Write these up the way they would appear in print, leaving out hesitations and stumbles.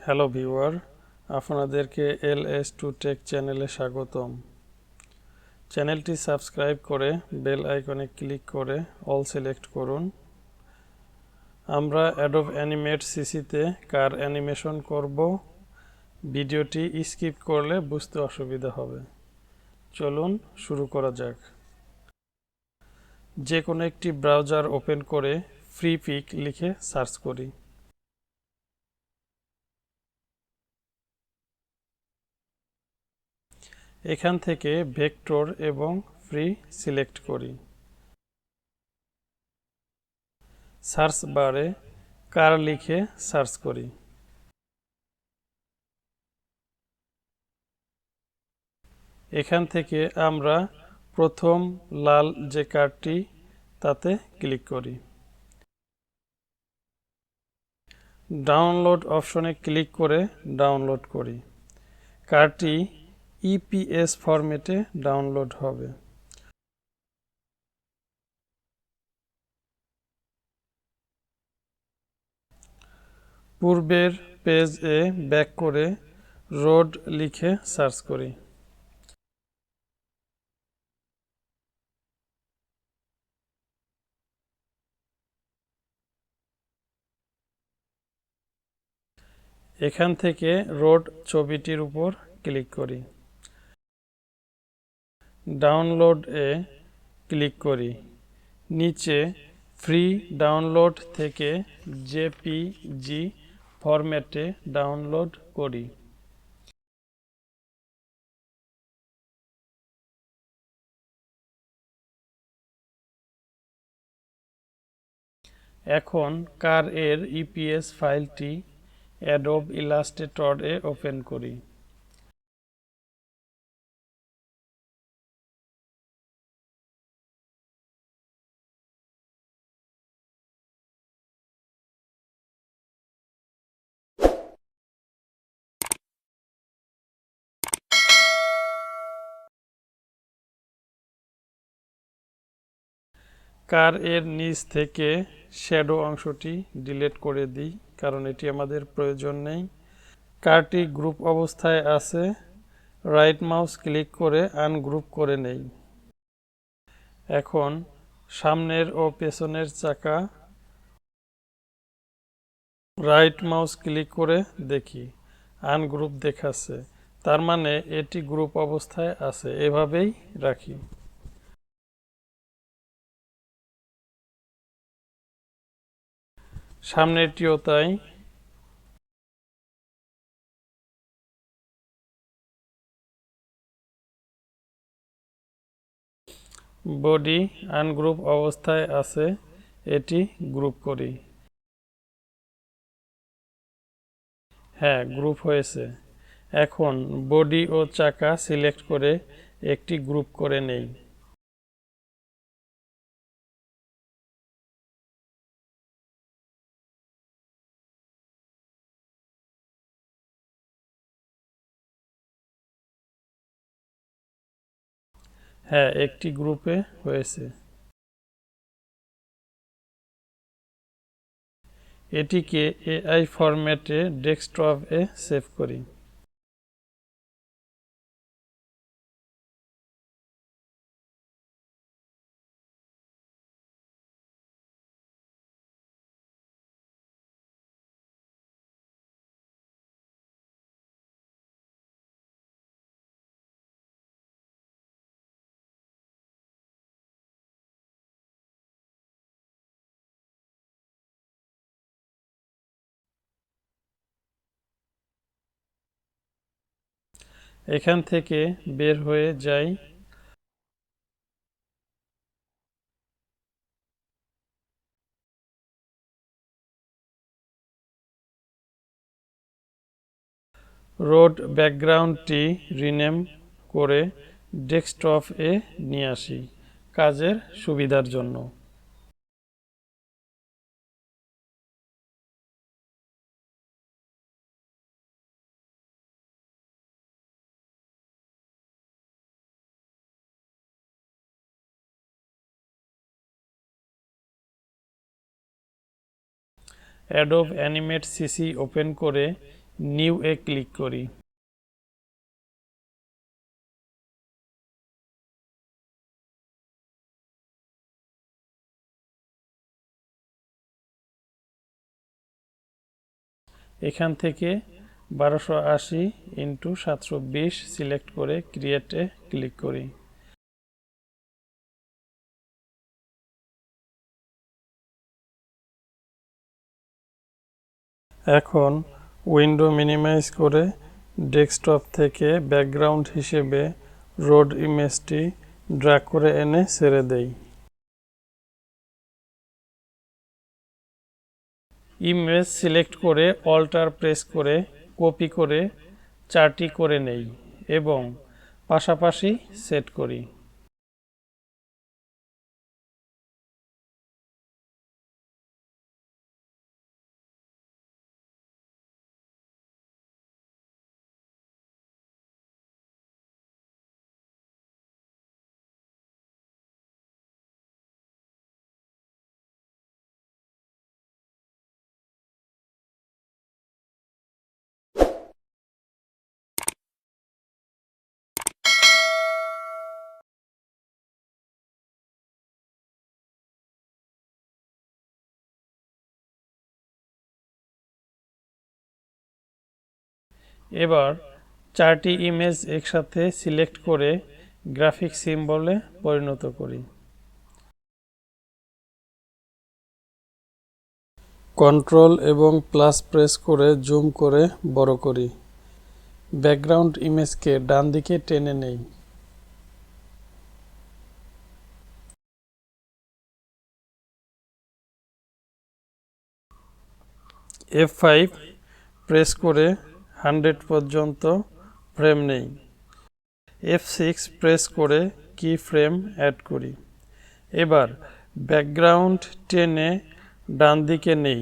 Hello viewer, আপনাদেরকে LS2 take চ্যানেলে স্বাগতম। চ্যানেলটি সাবস্ক্রাইব করে বেল আইকনে ক্লিক করে অল সিলেক্ট করুন। আমরা Adobe Animate CC-তে কার অ্যানিমেশন করব। ভিডিওটি স্কিপ করলে বুঝতে অসুবিধা হবে। চলুন শুরু করা যাক। যে কোনো একটি ব্রাউজার ওপেন করে ফ্রি পিক লিখে সার্চ করি। এখান থেকে ভেক্টর এবং ফ্রি সিলেক্ট করি। সার্চ বারে কার লিখে সার্চ করি। এখান থেকে আমরা প্রথম লাল যে কারটি তাতে ক্লিক করি। ডাউনলোড অপশনে ক্লিক করে ডাউনলোড করি। কারটি ইপিএস ফরম্যাটে ডাউনলোড হবে। পূর্বের পেজে ব্যাক করে রোড লিখে সার্চ করি। এখান থেকে রোড ছবিটির উপর ক্লিক করি। ডাউনলোড-এ ক্লিক করি। নিচে ফ্রি ডাউনলোড থেকে জেপিজি ফরম্যাটে ডাউনলোড করি। এখন কার এর ইপিএস ফাইলটি অ্যাডোব ইলাস্ট্রেটর-এ ওপেন করি। কার এর নিচ থেকে শ্যাডো অংশটি ডিলিট করে দিই, কারণ এটি আমাদের প্রয়োজন নেই। কারটি গ্রুপ অবস্থায় আছে, রাইট মাউস ক্লিক করে আনগ্রুপ করে নেই। এখন সামনের ও পেছনের চাকা রাইট মাউস ক্লিক করে দেখি, আনগ্রুপ দেখাচ্ছে, তার মানে এটি গ্রুপ অবস্থায় আছে। এভাবেই রাখি। সামনেরটিও তাই। বডি আনগ্রুপ অবস্থায় আছে, এটি গ্রুপ করি। হ্যাঁ, গ্রুপ হয়েছে। এখন বডি ও চাকা সিলেক্ট করে একটি গ্রুপ করে নেই। হ্যাঁ, একটি গ্রুপে হয়েছে। এটিকে এআই ফরম্যাটে ডেস্কটপ-এ সেভ করি। এখান থেকে বের হয়ে যাই। রোড ব্যাকগ্রাউন্ডটি রিনেম করে ডেস্কটপ-এ নিয়ে আসি কাজের সুবিধার জন্য। Adobe Animate CC ওপেন করে নিউ এ ক্লিক করি। এখান থেকে 1280x720 সিলেক্ট করে ক্রিয়েটে ক্লিক করি। এখন উইন্ডো মিনিমাইজ করে ডেস্কটপ থেকে ব্যাকগ্রাউন্ড হিসেবে রোড ইমেজটি ড্র্যাগ করে এনে ছেড়ে দেই। ইমেজ সিলেক্ট করে অল্টার প্রেস করে কপি করে চারটি করে নেই এবং পাশাপাশি সেট করি। এবার চারটি ইমেজ একসাথে সিলেক্ট করে গ্রাফিক সিম্বলে পরিণত করি। কন্ট্রোল এবং প্লাস প্রেস করে জুম করে বড় করি। ব্যাকগ্রাউন্ড ইমেজকে ডান দিকে টেনে নেই। F5 প্রেস করে 100 পর্যন্ত ফ্রেম নেই। F6 প্রেস করে কি ফ্রেম অ্যাড করি। এবার ব্যাকগ্রাউন্ড টেনে ডান দিকে নেই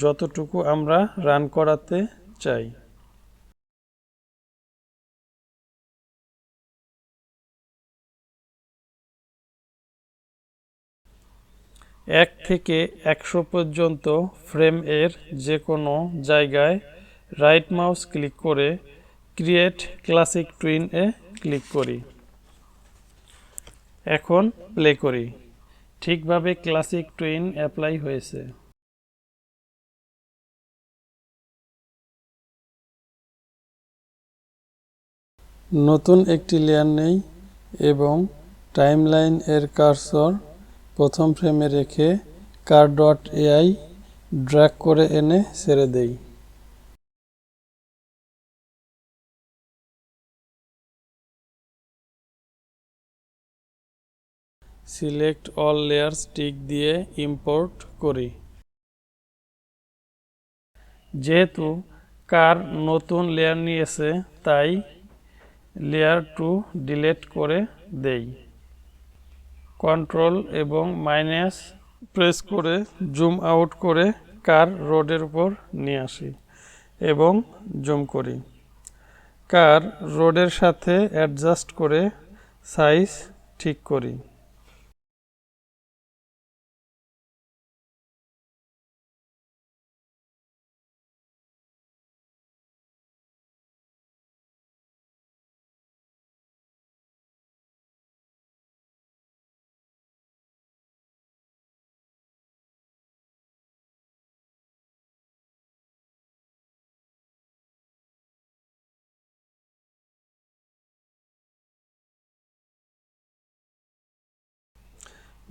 যতটুকু আমরা রান করাতে চাই। এক থেকে 100 পর্যন্ত ফ্রেম এর যে কোনো জায়গায় রাইট মাউস ক্লিক করে ক্রিয়েট ক্লাসিক টুইন এ ক্লিক করি। এখন প্লে করি। ঠিকভাবে ক্লাসিক টুইন অ্যাপ্লাই হয়েছে। নতুন একটি লেয়ার নেই এবং টাইমলাইন এর কার্সর প্রথম ফ্রেমে রেখে car.ai ড্র্যাগ করে এনে ছেড়ে দেই। সিলেক্ট অল লেয়ার্স টিক দিয়ে ইম্পোর্ট করি। যেহেতু কার নতুন লেয়ার নিয়েছে তাই লেয়ার 2 ডিলিট করে দেই। কন্ট্রোল এবং মাইনাস প্রেস করে জুম আউট করে কার রোডের উপর নিয়ে আসি এবং জুম করি। কার রোডের সাথে অ্যাডজাস্ট করে সাইজ ঠিক করি।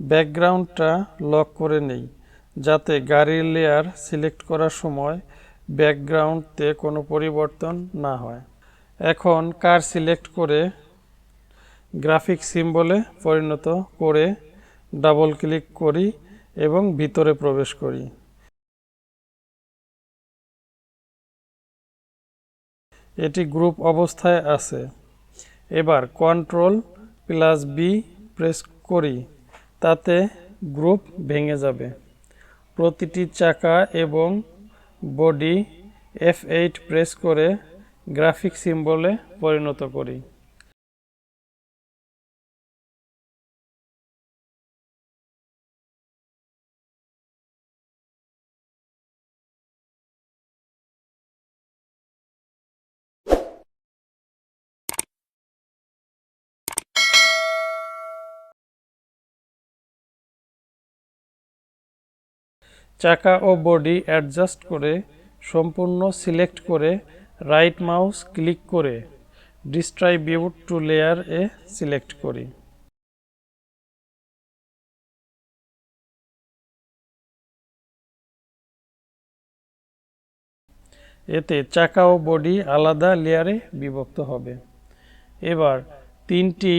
ব্যাকগ্রাউন্ডটা লক করে নেই যাতে গাড়ির লেয়ার সিলেক্ট করার সময় ব্যাকগ্রাউন্ডতে কোনো পরিবর্তন না হয়। এখন কার সিলেক্ট করে গ্রাফিক সিম্বলে পরিণত করে ডাবল ক্লিক করি এবং ভিতরে প্রবেশ করি। এটি গ্রুপ অবস্থায় আছে। এবার কন্ট্রোল প্লাস বি প্রেস করি, তাতে গ্রুপ ভেঙে যাবে। প্রতিটি চাকা এবং বডি F8 প্রেস করে গ্রাফিক সিম্বলে পরিণত করি। চাকা ও বডি অ্যাডজাস্ট করে সম্পূর্ণ সিলেক্ট করে রাইট মাউস ক্লিক করে distribute two layer A select করি। এতে চাকা ও বডি আলাদা লেয়ারে বিভক্ত হবে। এবার তিনটি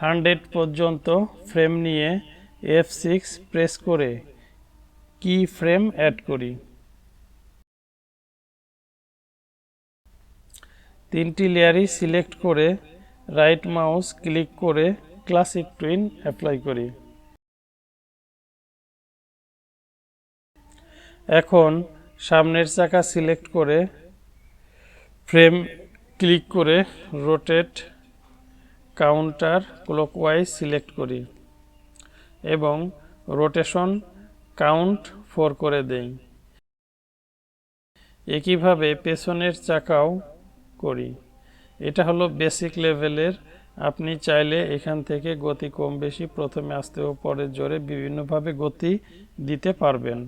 100 পর্যন্ত ফ্রেম নিয়ে F6 প্রেস করে কি ফ্রেম অ্যাড করি। তিনটি লেয়ারই সিলেক্ট করে রাইট মাউস ক্লিক করে ক্লাসিক টুইন অ্যাপ্লাই করি। এখন সামনের চাকা সিলেক্ট করে ফ্রেম ক্লিক করে রোটেট কাউন্টার ক্লকওয়াইজ সিলেক্ট করি এবং রোটেশন কাউন্ট 4 করে দেই। একইভাবে পেছনের চাকাও করি। এটা হলো বেসিক লেভেলের। আপনি চাইলে এখান থেকে গতি কম বেশি, প্রথমে আস্তে ও পরে জোরে বিভিন্নভাবে গতি দিতে পারবেন।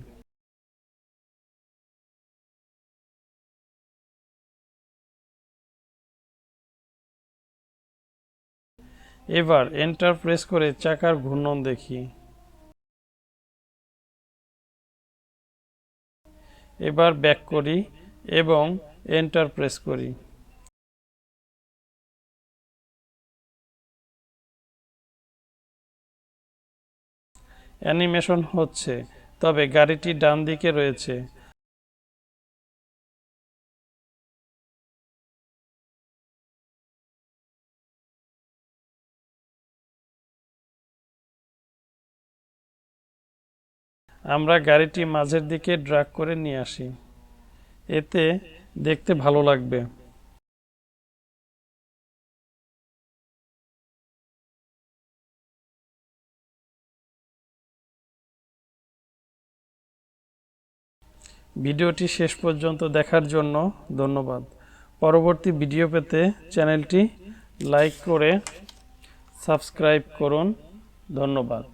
এবার এন্টার প্রেস করে চাকার ঘূর্ণন দেখি। এবার ব্যাক করি এবং এন্টার প্রেস করি। অ্যানিমেশন হচ্ছে, তবে গাড়িটি ডান দিকে রয়েছে। আমরা গাড়িটি মাঝের দিকে ড্র্যাগ করে নিয়ে আসি, এতে দেখতে ভালো লাগবে। ভিডিওটি শেষ পর্যন্ত দেখার জন্য ধন্যবাদ। পরবর্তী ভিডিও পেতে চ্যানেলটি লাইক করে সাবস্ক্রাইব করুন। ধন্যবাদ।